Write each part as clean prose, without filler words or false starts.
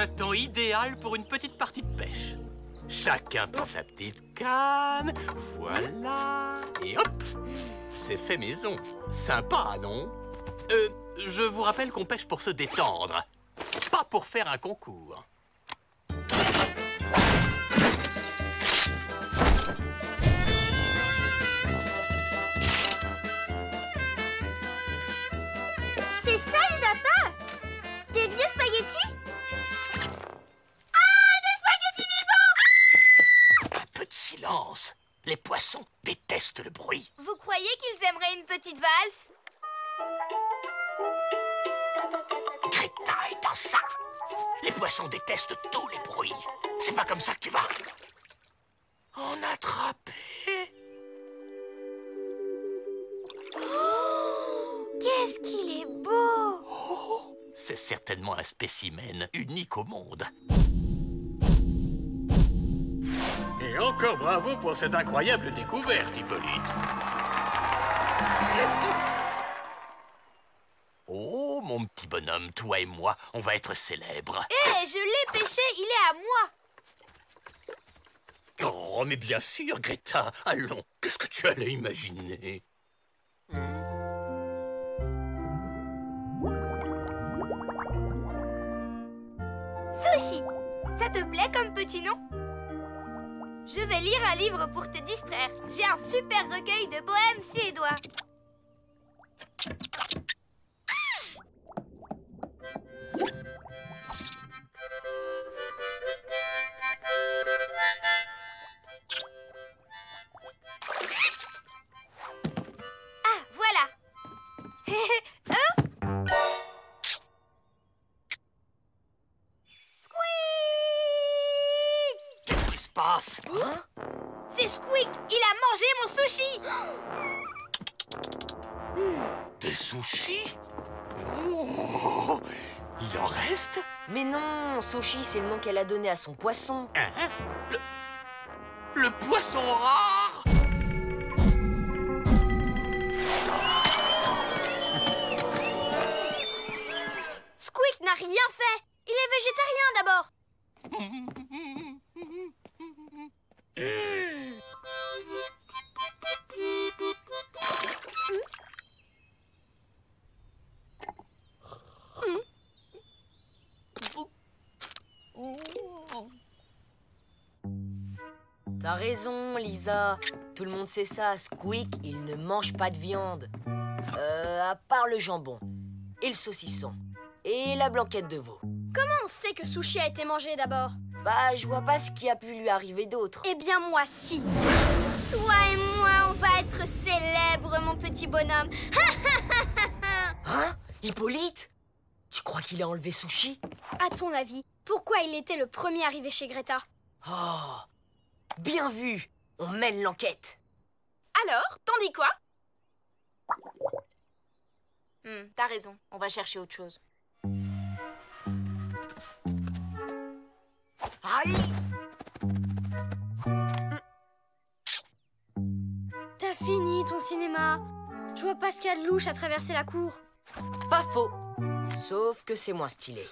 Un temps idéal pour une petite partie de pêche. Chacun prend sa petite canne. Voilà. Et hop! C'est fait maison. Sympa, non? Je vous rappelle qu'on pêche pour se détendre. Pas pour faire un concours. C'est ça, les appâts? Des vieux spaghettis? Un peu de silence. Les poissons détestent le bruit. Vous croyez qu'ils aimeraient une petite valse? Greta est dans ça. Les poissons détestent tous les bruits. C'est pas comme ça que tu vas en attraper. Oh, qu'est-ce qu'il est beau! Oh, c'est certainement un spécimen unique au monde. Et encore bravo pour cette incroyable découverte, Hippolyte. Oh, mon petit bonhomme, toi et moi, on va être célèbres. Hé, je l'ai pêché, il est à moi! Oh, mais bien sûr, Greta. Allons, qu'est-ce que tu allais imaginer? Sushi! Ça te plaît comme petit nom? Je vais lire un livre pour te distraire. J'ai un super recueil de poèmes suédois. Ah, voilà. Qu'est-ce qui se passe? C'est Squeak, il a mangé mon sushi. Des sushis? Oh, il en reste? Mais non, Sushi, c'est le nom qu'elle a donné à son poisson. Hein? Le poisson rare? Squeak n'a rien fait. Il est végétarien d'abord. T'as raison, Lisa. Tout le monde sait ça. Squeak, il ne mange pas de viande. À part le jambon, et le saucisson, et la blanquette de veau. Comment on sait que Sushi a été mangé d'abord? Bah, je vois pas ce qui a pu lui arriver d'autre. Eh bien, moi, si. Toi et moi, on va être célèbres, mon petit bonhomme. Hein? Hippolyte? Tu crois qu'il a enlevé Sushi? À ton avis, pourquoi il était le premier arrivé chez Greta? Oh, bien vu. On mène l'enquête. Alors, t'en dis quoi? T'as raison, on va chercher autre chose. Aïe! T'as fini ton cinéma. Je vois pas ce qu'il y a de louche à traverser la cour. Pas faux. Sauf que c'est moins stylé.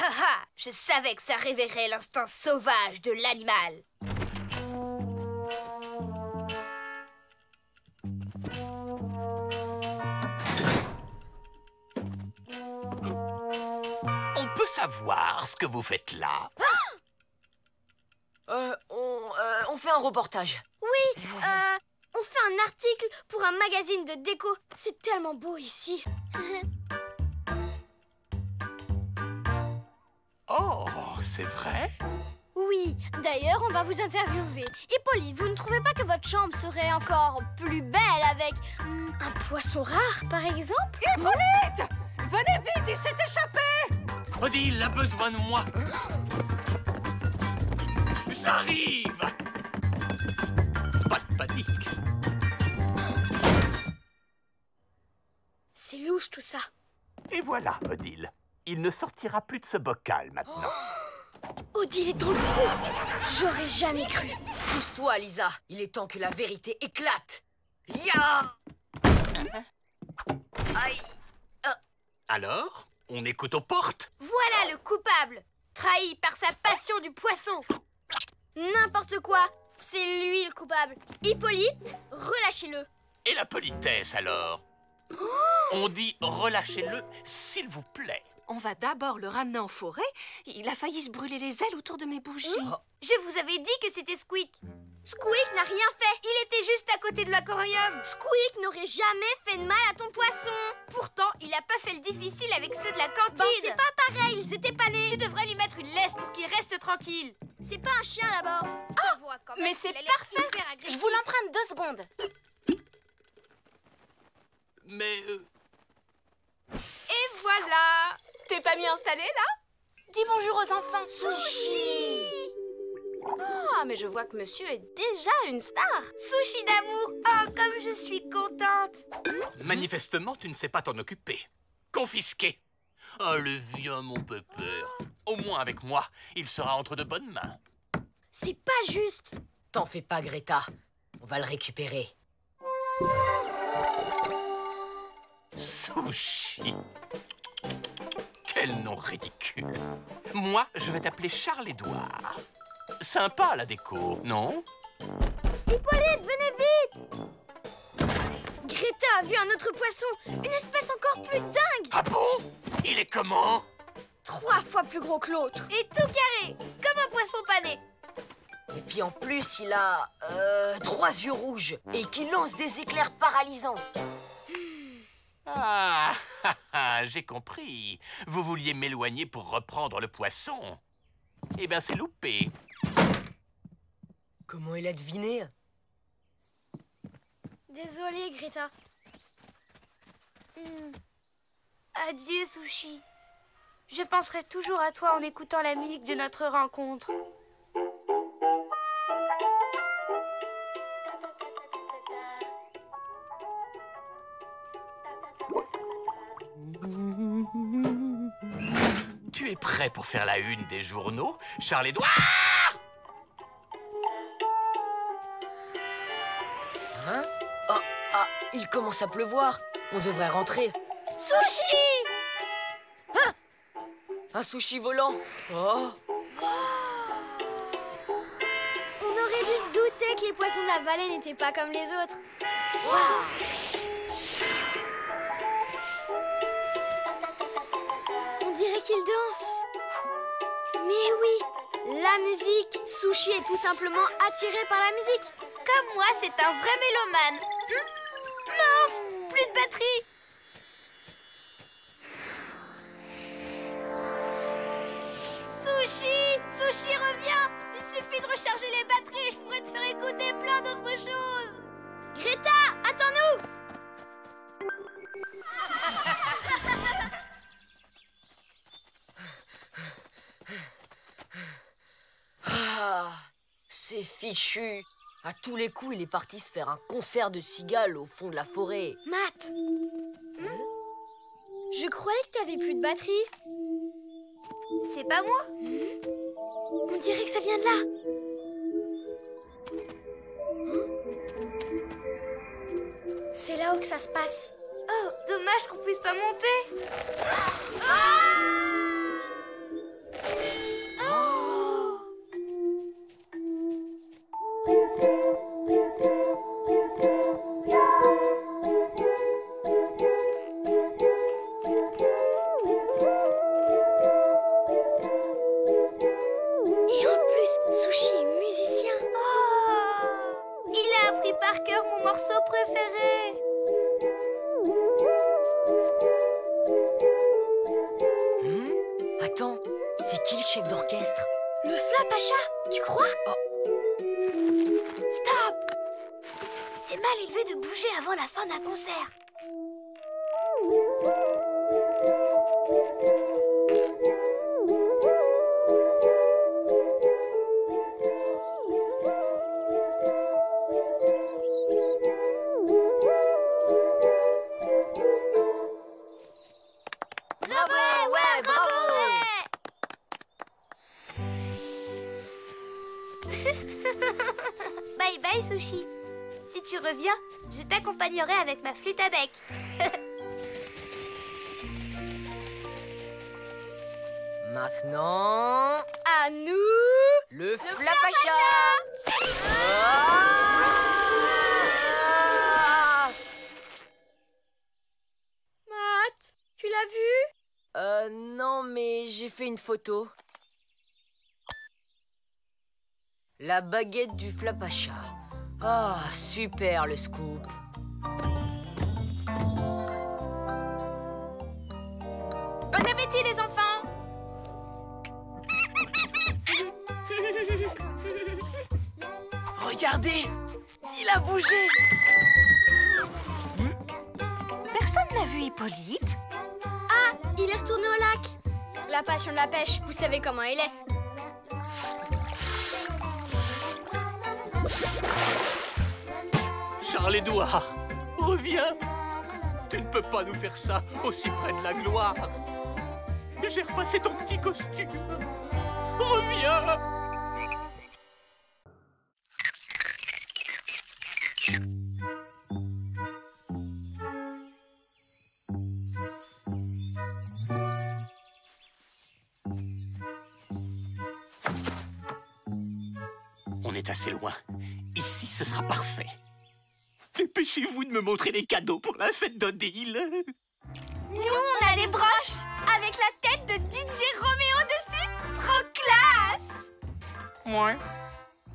Haha, je savais que ça révélerait l'instinct sauvage de l'animal. On peut savoir ce que vous faites là? On fait un reportage. Oui, on fait un article pour un magazine de déco. C'est tellement beau ici. Oh, c'est vrai? Oui, d'ailleurs, on va vous interviewer. Hippolyte, vous ne trouvez pas que votre chambre serait encore plus belle avec un poisson rare, par exemple? Hippolyte! Venez vite, il s'est échappé! Odile a besoin de moi. J'arrive. Pas de panique. C'est louche tout ça. Et voilà, Odile. Il ne sortira plus de ce bocal maintenant. Odile est dans le coup. J'aurais jamais cru. Pousse-toi, Lisa. Il est temps que la vérité éclate. Ya! Aïe! Alors, on écoute aux portes? Voilà le coupable, trahi par sa passion du poisson. N'importe quoi. C'est lui le coupable. Hippolyte, relâchez-le. Et la politesse, alors? On dit relâchez-le, s'il vous plaît. On va d'abord le ramener en forêt. Il a failli se brûler les ailes autour de mes bougies. Je vous avais dit que c'était Squeak. Squeak n'a rien fait. Il était juste à côté de l'aquarium. Squeak n'aurait jamais fait de mal à ton poisson. Pourtant, il a pas fait le difficile avec ceux de la cantine. Bon, c'est pas pareil, c'était pas né. Tu devrais lui mettre une laisse pour qu'il reste tranquille. C'est pas un chien d'abord. Mais c'est parfait. Je vous l'emprunte 2 secondes. Mais... Et voilà. T'es pas mieux installé, là? Dis bonjour aux enfants. Sushi. Ah, mais je vois que monsieur est déjà une star. Sushi d'amour. Oh, comme je suis contente. manifestement, tu ne sais pas t'en occuper. Confisqué. Oh, le vieux, mon peur. Au moins avec moi, il sera entre de bonnes mains. C'est pas juste. T'en fais pas, Greta. On va le récupérer. Sushi. Quel nom ridicule. Moi, je vais t'appeler Charles-Édouard. Sympa, la déco, non? Hippolyte, venez vite. Greta a vu un autre poisson, une espèce encore plus dingue. Ah bon? Il est comment? 3 fois plus gros que l'autre. Et tout carré, comme un poisson pané. Et puis en plus, il a 3 yeux rouges et qui lance des éclairs paralysants. Ah, j'ai compris. Vous vouliez m'éloigner pour reprendre le poisson. Eh bien, c'est loupé. Comment il a deviné? Désolée, Greta. Adieu, Sushi. Je penserai toujours à toi en écoutant la musique de notre rencontre. Tu es prêt pour faire la une des journaux, Charles-Édouard? Hein? Il commence à pleuvoir. On devrait rentrer. Sushi! Un sushi volant. Oh! On aurait dû se douter que les poissons de la vallée n'étaient pas comme les autres. On dirait qu'ils dansent. Mais oui, la musique. Sushi est tout simplement attiré par la musique. Comme moi, c'est un vrai mélomane. Mince, plus de batterie. Sushi, reviens. Il suffit de recharger les batteries et je pourrais te faire écouter plein d'autres choses. Greta, attends-nous! Ah, c'est fichu. À tous les coups, il est parti se faire un concert de cigales au fond de la forêt. Matt, je croyais que t'avais plus de batterie. C'est pas moi. On dirait que ça vient de là. C'est là-haut que ça se passe. Oh, dommage qu'on puisse pas monter. Et en plus, Sushi est musicien. Oh, il a appris par cœur mon morceau préféré. Attends, c'est qui le chef d'orchestre? Le Flapacha, tu crois? Stop! C'est mal élevé de bouger avant la fin d'un concert. Bravo, ouais, bravo! Sushi. Si tu reviens, je t'accompagnerai avec ma flûte à bec. Maintenant, À nous. le Flapacha. Matt, tu l'as vu? Non, mais j'ai fait une photo. La baguette du Flapacha. Ah, super le scoop. Bon appétit les enfants. Regardez, il a bougé. Personne n'a vu Hippolyte? Ah, il est retourné au lac. La passion de la pêche, vous savez comment il est. Charles-Édouard, reviens. Tu ne peux pas nous faire ça aussi près de la gloire. J'ai repassé ton petit costume. Reviens. On est assez loin. Ici, ce sera parfait. Dépêchez-vous de me montrer les cadeaux pour la fête d'Odile. Nous, on a des broches avec la tête de DJ Roméo dessus. Trop classe. Ouais.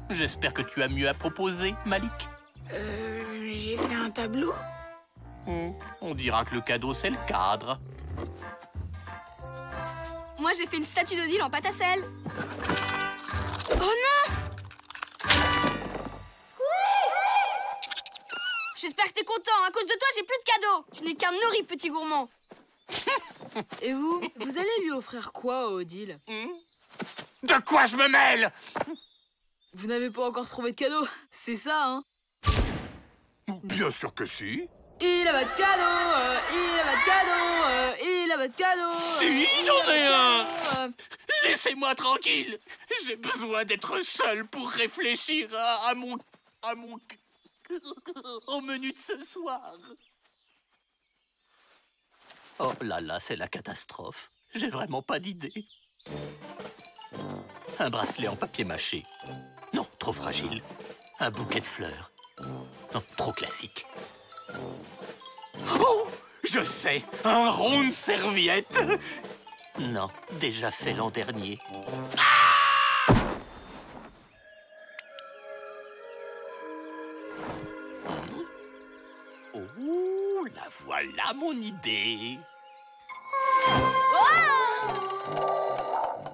J'espère que tu as mieux à proposer, Malik. J'ai fait un tableau. On dira que le cadeau, c'est le cadre. Moi, j'ai fait une statue d'Odile en pâte à sel. Oh non! J'espère que t'es content. À cause de toi, j'ai plus de cadeaux. Tu n'es qu'un nourri, petit gourmand. Et vous allez lui offrir quoi, Odile? De quoi je me mêle? Vous n'avez pas encore trouvé de cadeau, c'est ça, hein? Bien sûr que si. Il a pas de cadeau, il a pas de cadeau, il a pas de cadeau. Si, j'en ai un. Euh, Laissez-moi tranquille. J'ai besoin d'être seul pour réfléchir à mon au menu de ce soir. Oh là là, c'est la catastrophe. J'ai vraiment pas d'idée. Un bracelet en papier mâché. Non, trop fragile. Un bouquet de fleurs. Non, trop classique. Oh, je sais, un rond de serviette. Non, déjà fait l'an dernier. Oh, la voilà mon idée.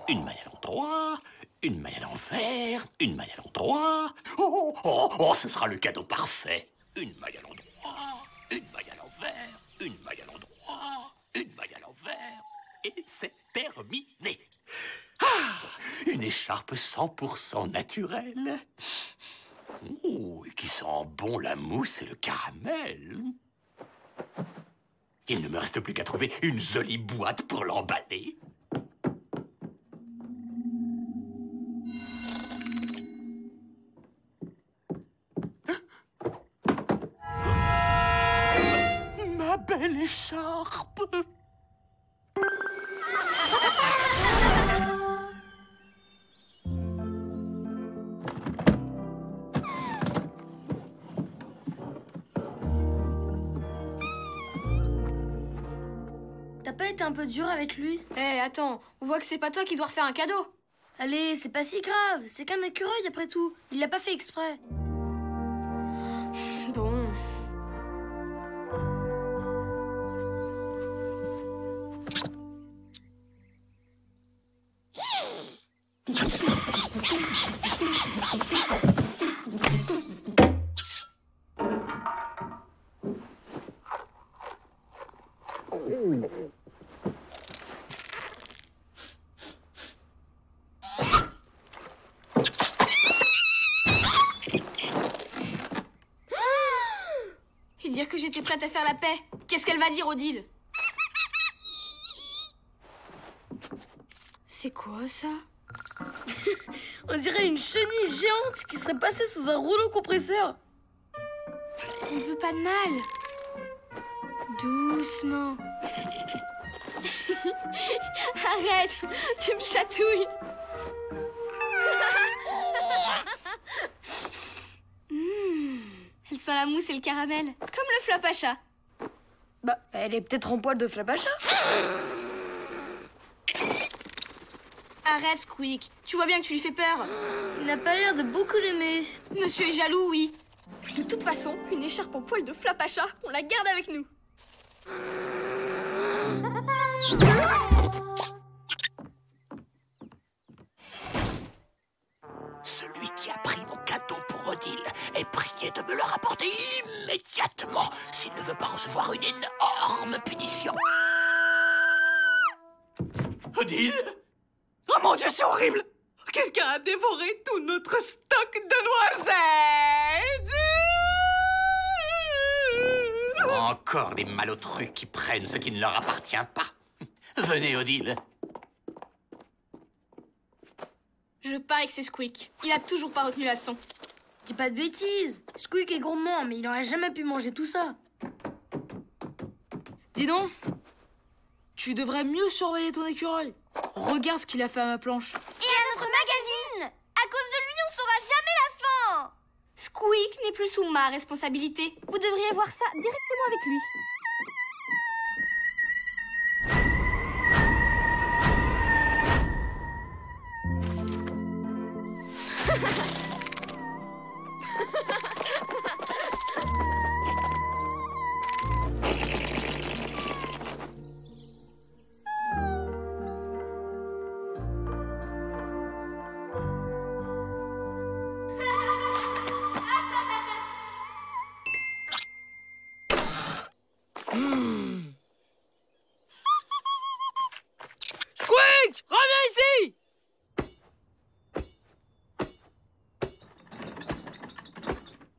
Une maille à l'endroit, une maille à l'envers, une maille à l'endroit. Oh, ce sera le cadeau parfait. Une maille à l'endroit, une maille à l'envers, une maille à l'endroit, une maille à l'envers. Et c'est terminé. Ah, une écharpe 100% naturelle. Oh, et qui sent bon la mousse et le caramel. Il ne me reste plus qu'à trouver une jolie boîte pour l'emballer. Ma belle écharpe. T'as pas été un peu dur avec lui? Eh, attends, on voit que c'est pas toi qui dois refaire un cadeau. Allez, c'est pas si grave, c'est qu'un écureuil après tout. Il l'a pas fait exprès. Bon. Et dire que j'étais prête à faire la paix. Qu'est-ce qu'elle va dire, Odile? C'est quoi, ça? On dirait une chenille géante qui serait passée sous un rouleau compresseur. On ne veut pas de mal. Doucement. Arrête, tu me chatouilles. Elle sent la mousse et le caramel, comme le flap à chat. Bah, elle est peut-être en poil de flap à chat. Arrête, Squeak. Tu vois bien que tu lui fais peur. Il n'a pas l'air de beaucoup l'aimer. Monsieur est jaloux, oui. Puis de toute façon, une écharpe en poil de flap à chat, on la garde avec nous. Celui qui a pris mon cadeau pour Odile est prié de me le rapporter immédiatement s'il ne veut pas recevoir une énorme punition. Odile? Oh mon Dieu, c'est horrible! Quelqu'un a dévoré tout notre stock de noisettes! Encore des malotrus qui prennent ce qui ne leur appartient pas. Venez, Odile. Je parie que c'est Squeak. Il a toujours pas retenu la leçon. Dis pas de bêtises. Squeak est gourmand, mais il aurait jamais pu manger tout ça. Dis donc, tu devrais mieux surveiller ton écureuil. Regarde ce qu'il a fait à ma planche. Et à notre magazine! À cause de lui, on saura jamais la fin! Squeak n'est plus sous ma responsabilité. Vous devriez voir ça directement avec lui. Squeak, reviens ici!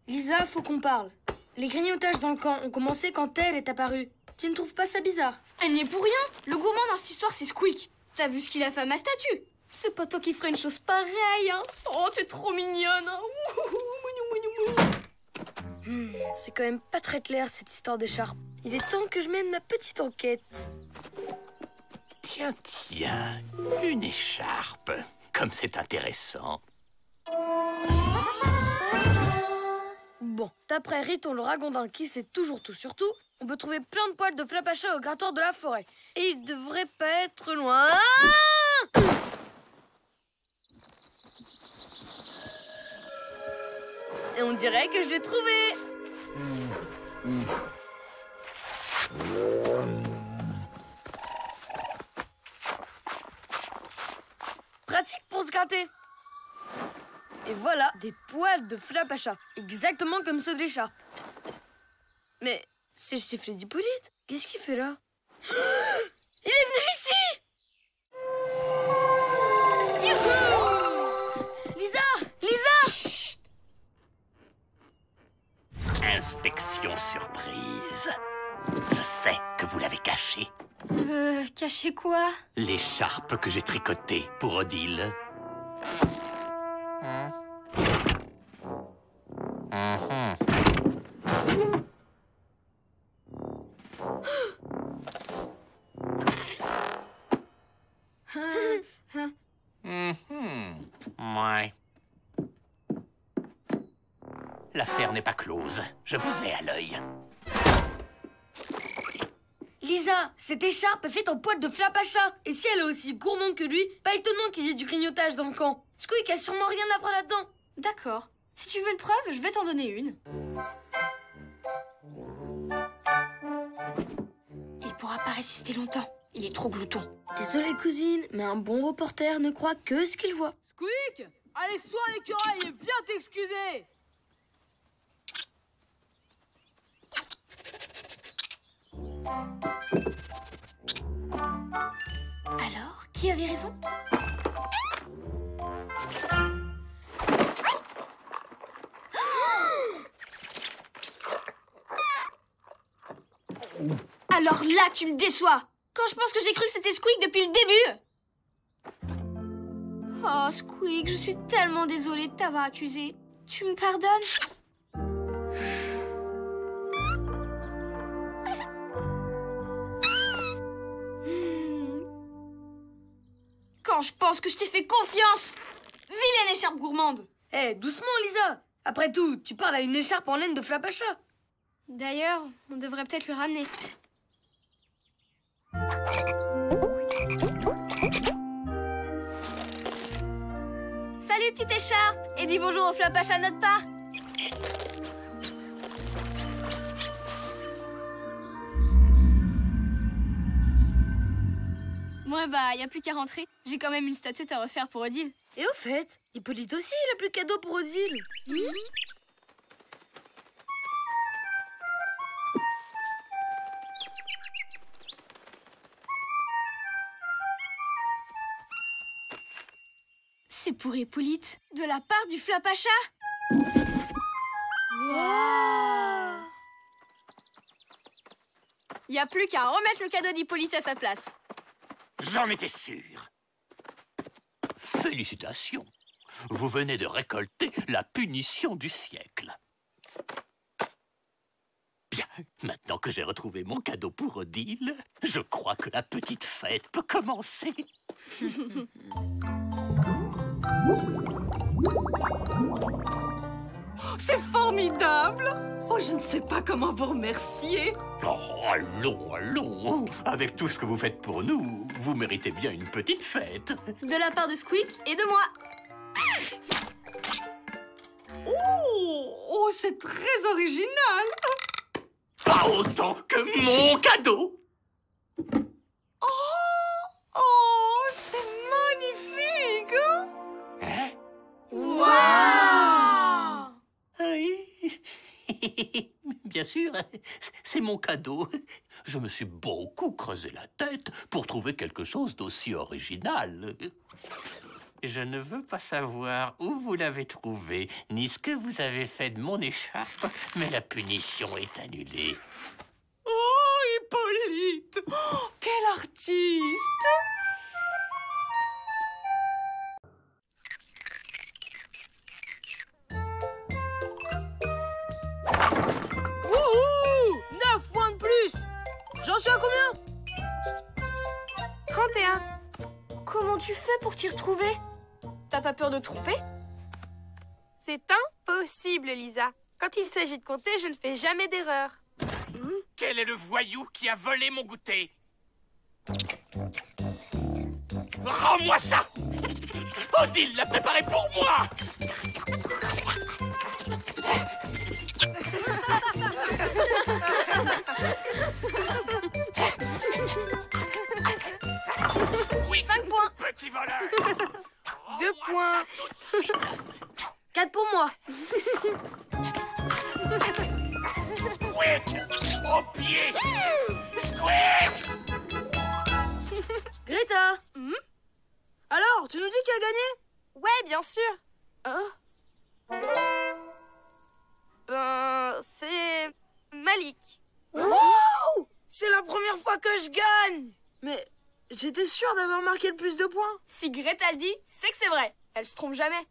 Lisa, faut qu'on parle. Les grignotages dans le camp ont commencé quand elle est apparue. Tu ne trouves pas ça bizarre? Elle n'y est pour rien. Le gourmand dans cette histoire, c'est Squeak. T'as vu ce qu'il a fait à ma statue? C'est pas toi qui ferais une chose pareille, hein? Oh, t'es trop mignonne, hein? C'est quand même pas très clair, cette histoire d'écharpe. Il est temps que je mène ma petite enquête. Tiens, tiens, une écharpe. Comme c'est intéressant. Bon, d'après Riton le ragondin qui sait toujours tout sur tout, on peut trouver plein de poils de flap à chat au grattoir de la forêt. Et il devrait pas être loin. Et on dirait que je l'ai trouvé. Pratique pour se gratter. Et voilà, des poils de flap à chat, exactement comme ceux de l'écharpe. Mais c'est le sifflet d'Hippolyte. Qu'est-ce qu'il fait là? Il est venu ici! Youhou! Lisa! Lisa! Chut. Inspection surprise. Je sais que vous l'avez caché. Caché quoi? L'écharpe que j'ai tricotée pour Odile. Ouais. L'affaire n'est pas close. Je vous ai à l'œil. Lisa, cette écharpe est faite en poils de flap à chat. Et si elle est aussi gourmande que lui, pas étonnant qu'il y ait du grignotage dans le camp. Squeak a sûrement rien à voir là-dedans. D'accord. Si tu veux une preuve, je vais t'en donner une. Il pourra pas résister longtemps. Il est trop glouton. Désolé cousine, mais un bon reporter ne croit que ce qu'il voit. Squeak, allez, sois l'écureuil et viens t'excuser. Alors, qui avait raison? Alors là, tu me déçois. Quand je pense que j'ai cru que c'était Squeak depuis le début. Oh, Squeak, je suis tellement désolée de t'avoir accusé. Tu me pardonnes? Quand je pense que je t'ai fait confiance! Vilaine écharpe gourmande! Eh, doucement, Lisa. Après tout, tu parles à une écharpe en laine de Flapacha. D'ailleurs, on devrait peut-être le ramener. Salut, petite écharpe! Et dis bonjour au Flapacha de notre part! Moi, bah, y a plus qu'à rentrer. J'ai quand même une statuette à refaire pour Odile. Et au fait, Hippolyte aussi, il a plus de cadeau pour Odile. C'est pour Hippolyte, de la part du Flapacha. Waouh! Y a plus qu'à remettre le cadeau d'Hippolyte à sa place. J'en étais sûr. Félicitations. Vous venez de récolter la punition du siècle. Bien, maintenant que j'ai retrouvé mon cadeau pour Odile, je crois que la petite fête peut commencer. C'est formidable! Oh, je ne sais pas comment vous remercier. Oh, allons, allons. Avec tout ce que vous faites pour nous, vous méritez bien une petite fête. De la part de Squeak et de moi. Oh, c'est très original. Pas autant que mon cadeau. Oh, c'est magnifique. Hein? Waouh! Oui. Bien sûr, c'est mon cadeau. Je me suis beaucoup creusé la tête pour trouver quelque chose d'aussi original. Je ne veux pas savoir où vous l'avez trouvé, ni ce que vous avez fait de mon écharpe, mais la punition est annulée. Oh, Hippolyte! Oh, quel artiste! Wouhou! 9 points de plus! J'en suis à combien? 31. Comment tu fais pour t'y retrouver? T'as pas peur de te tromper? C'est impossible, Lisa. Quand il s'agit de compter, je ne fais jamais d'erreur. Quel est le voyou qui a volé mon goûter? Rends-moi ça! Odile l'a préparé pour moi! Oui, 5 points. petit voleur! 2 points. 4 pour moi. Squeak! Au pied! Squeak! Greta. Alors, tu nous dis qui a gagné? Ouais, bien sûr. C'est Malik. Wow! C'est la première fois que je gagne. Mais j'étais sûre d'avoir marqué le plus de points. Si Greta le dit, c'est que c'est vrai. Elle se trompe jamais.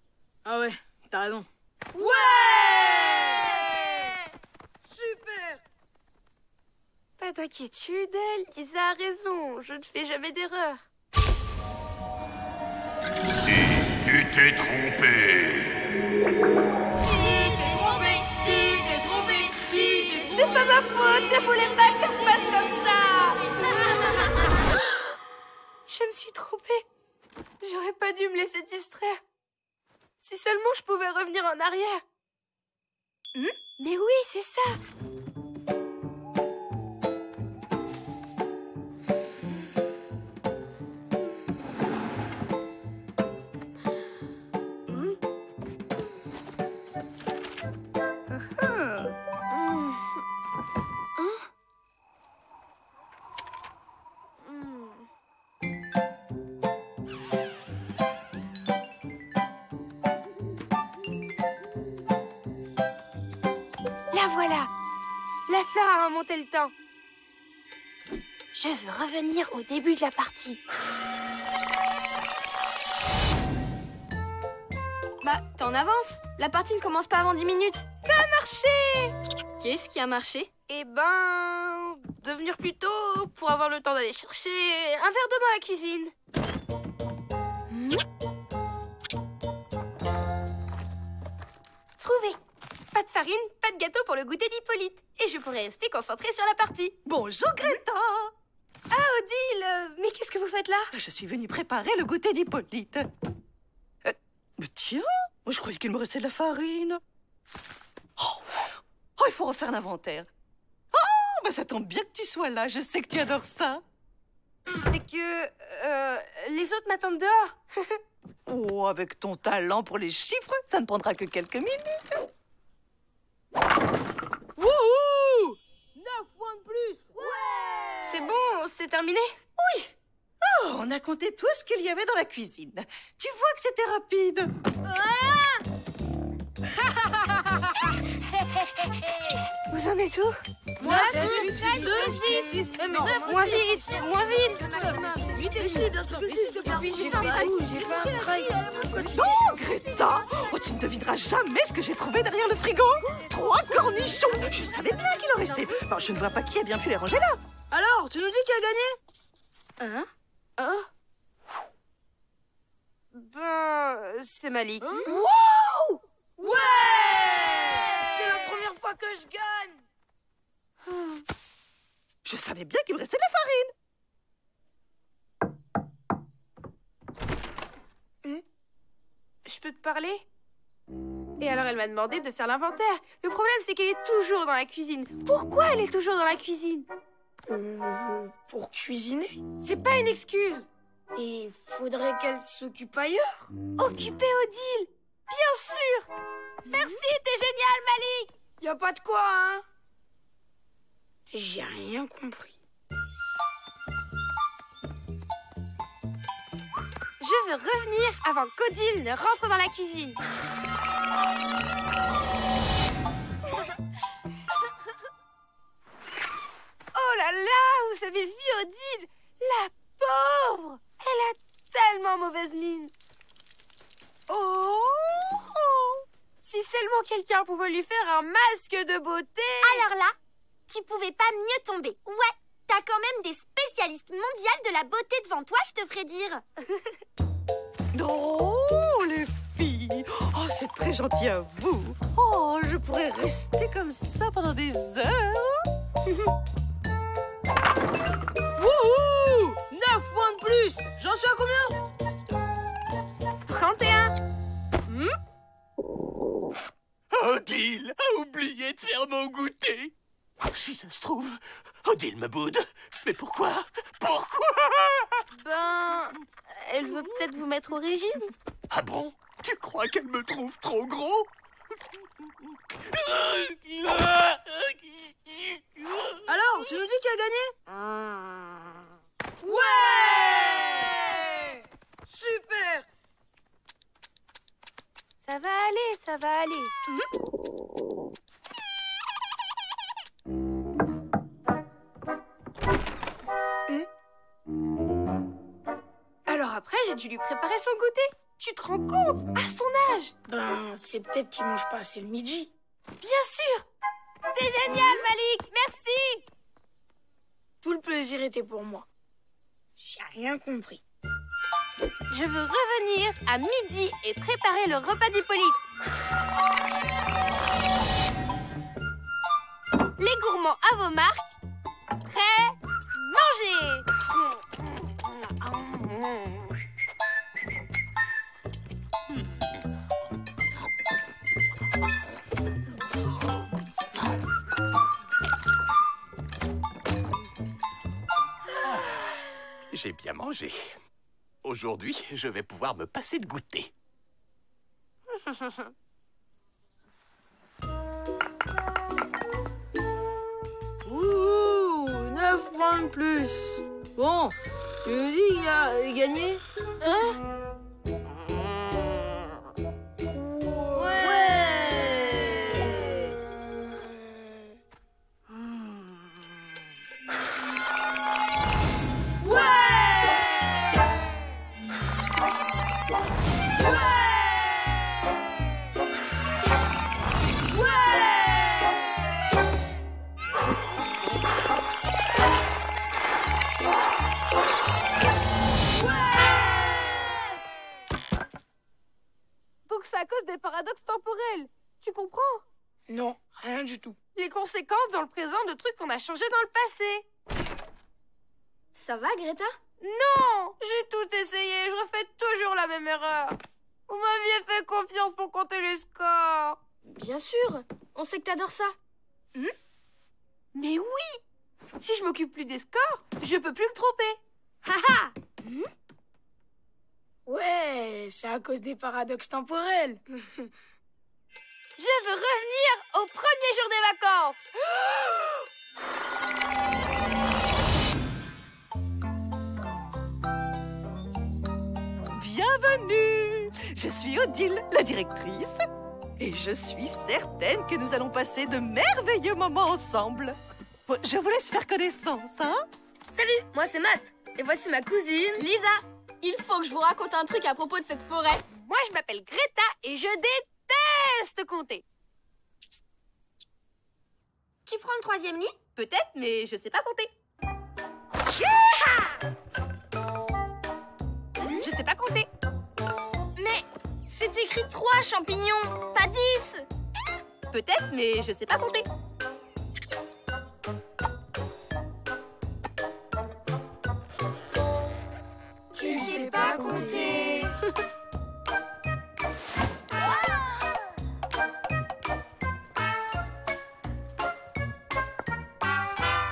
Ah ouais, t'as raison. Ouais! Super! Pas d'inquiétude, Lisa a raison. Je ne fais jamais d'erreur. Si tu t'es trompé. C'est pas ma faute, je voulais pas que ça se passe comme ça. Je me suis trompée. J'aurais pas dû me laisser distraire. Si seulement je pouvais revenir en arrière. Mais oui, c'est ça. La voilà. La fleur a remonté le temps. Je veux revenir au début de la partie. Bah, t'es en avance. La partie ne commence pas avant 10 minutes. Ça a marché! Qu'est-ce qui a marché? Eh ben... de venir plus tôt pour avoir le temps d'aller chercher un verre d'eau dans la cuisine. Trouvé! Pas de farine, pas de gâteau pour le goûter d'Hippolyte. Et je pourrais rester concentrée sur la partie. Bonjour Greta. Ah, Odile! Mais qu'est-ce que vous faites là? Je suis venue préparer le goûter d'Hippolyte. Mais tiens, je croyais qu'il me restait de la farine. Oh, il faut refaire l'inventaire. Oh, bah ça tombe bien que tu sois là. Je sais que tu adores ça. C'est que... les autres m'attendent dehors. Oh, avec ton talent pour les chiffres, ça ne prendra que quelques minutes. Wouhou! 9 points de plus. C'est bon, c'est terminé? Oui. Oh, on a compté tout ce qu'il y avait dans la cuisine. Tu vois que c'était rapide. Vous en êtes où? Moi, je suis 2, 10, moins vite, moins vite. 8 et demi, bien sûr que si. Et puis j'ai fait un trail. Non, Greta! Oh, tu ne devineras jamais ce que j'ai trouvé derrière le frigo. 3 cornichons. Je savais bien qu'il en restait. Enfin, je ne vois pas qui a bien pu les ranger là. Alors, tu nous dis qui a gagné? Hein? Oh. Ben, c'est Malik. Wow! Ouais! C'est la première fois que je gagne. Je savais bien qu'il me restait de la farine. Je peux te parler? Et alors elle m'a demandé de faire l'inventaire. Le problème c'est qu'elle est toujours dans la cuisine. Pourquoi elle est toujours dans la cuisine? Pour cuisiner? C'est pas une excuse. Il faudrait qu'elle s'occupe ailleurs. Occuper Odile. Bien sûr. Merci, t'es génial, Malik. Y a pas de quoi, hein? J'ai rien compris. Je veux revenir avant qu'Odile ne rentre dans la cuisine. Oh là là, vous avez vu Odile? La pauvre! Elle a tellement mauvaise mine. Oh! Si seulement quelqu'un pouvait lui faire un masque de beauté. Alors là, tu pouvais pas mieux tomber. Ouais, t'as quand même des spécialistes mondiales de la beauté devant toi, je te ferai dire. Oh, les filles! Oh, c'est très gentil à vous. Oh, je pourrais rester comme ça pendant des heures. Wouhou! 9 points de plus. J'en suis à combien? 31. Odile a oublié de faire mon goûter. Si ça se trouve, Odile me boude. Mais pourquoi? Pourquoi? Ben, elle veut peut-être vous mettre au régime. Ah bon? Tu crois qu'elle me trouve trop gros? Alors, tu nous dis qui a gagné? Ouais! Super! Ça va aller, ça va aller. Alors après, j'ai dû lui préparer son goûter. Tu te rends compte? À son âge? Ben, c'est peut-être qu'il mange pas assez le midi. Bien sûr. T'es génial, Malik. Merci. Tout le plaisir était pour moi. J'ai rien compris. Je veux revenir à midi et préparer le repas d'Hippolyte. Les gourmands à vos marques. Prêts? Mangez! J'ai bien mangé. Aujourd'hui, je vais pouvoir me passer de goûter. Ouh, 9 points de plus. Bon, tu nous dis qu'il a gagné? tu comprends? Non, rien du tout. Les conséquences dans le présent de trucs qu'on a changés dans le passé. Ça va, Greta? Non! J'ai tout essayé, je refais toujours la même erreur. Vous m'aviez fait confiance pour compter les scores. Bien sûr, on sait que t'adores ça. Mais oui! Si je m'occupe plus des scores, je peux plus me tromper. Haha! Ouais, c'est à cause des paradoxes temporels. Je veux revenir au premier jour des vacances. Bienvenue! Je suis Odile, la directrice. Et je suis certaine que nous allons passer de merveilleux moments ensemble. Bon, je vous laisse faire connaissance, hein? Salut, moi c'est Matt. Et voici ma cousine. Lisa, il faut que je vous raconte un truc à propos de cette forêt. Moi, je m'appelle Greta et je déteste compter. Tu prends le 3e lit? Peut-être, mais je sais pas compter. Je sais pas compter. Mais c'est écrit 3 champignons, pas 10. Peut-être, mais je sais pas compter. Tu sais pas compter.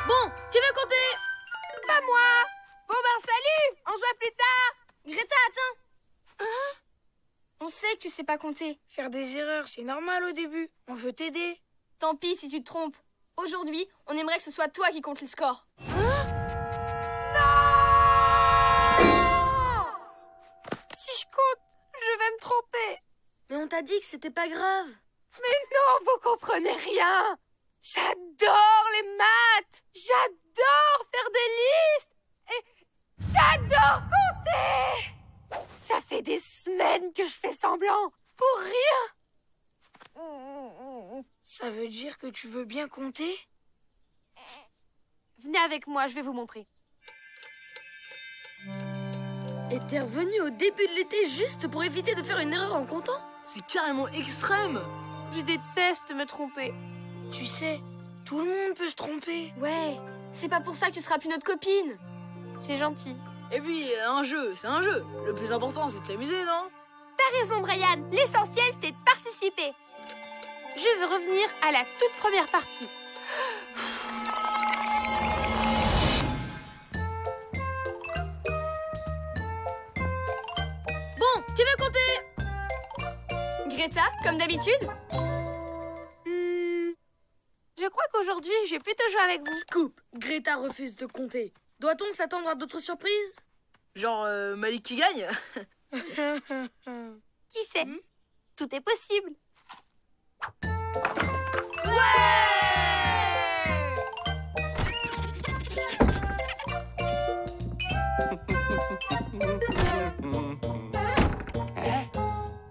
Bon, qui veut compter? Pas moi. Bon ben salut, on se voit plus tard. Greta, attends. On sait que tu sais pas compter. Faire des erreurs, c'est normal au début. On veut t'aider. Tant pis si tu te trompes. Aujourd'hui, on aimerait que ce soit toi qui compte les scores. Si je compte, je vais me tromper. Mais on t'a dit que c'était pas grave. Mais non, vous comprenez rien. J'adore les maths. J'adore faire des listes. Et j'adore compter. Ça fait des semaines que je fais semblant. Pour rien. Ça veut dire que tu veux bien compter? Venez avec moi, je vais vous montrer. Et t'es revenu au début de l'été juste pour éviter de faire une erreur en comptant? C'est carrément extrême. Je déteste me tromper. Tu sais, tout le monde peut se tromper. Ouais, c'est pas pour ça que tu seras plus notre copine. C'est gentil. Et puis, un jeu, c'est un jeu. Le plus important, c'est de s'amuser, non? T'as raison, Brian. L'essentiel, c'est de participer. Je veux revenir à la toute première partie. Bon, qui veut compter? Greta, comme d'habitude? Je crois qu'aujourd'hui, je vais plutôt jouer avec vous. Scoop, Greta refuse de compter. Doit-on s'attendre à d'autres surprises? Genre, Malik qui gagne? Qui sait? Tout est possible.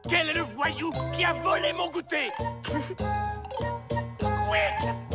Quel est le voyou qui a volé mon goûter? Squeak!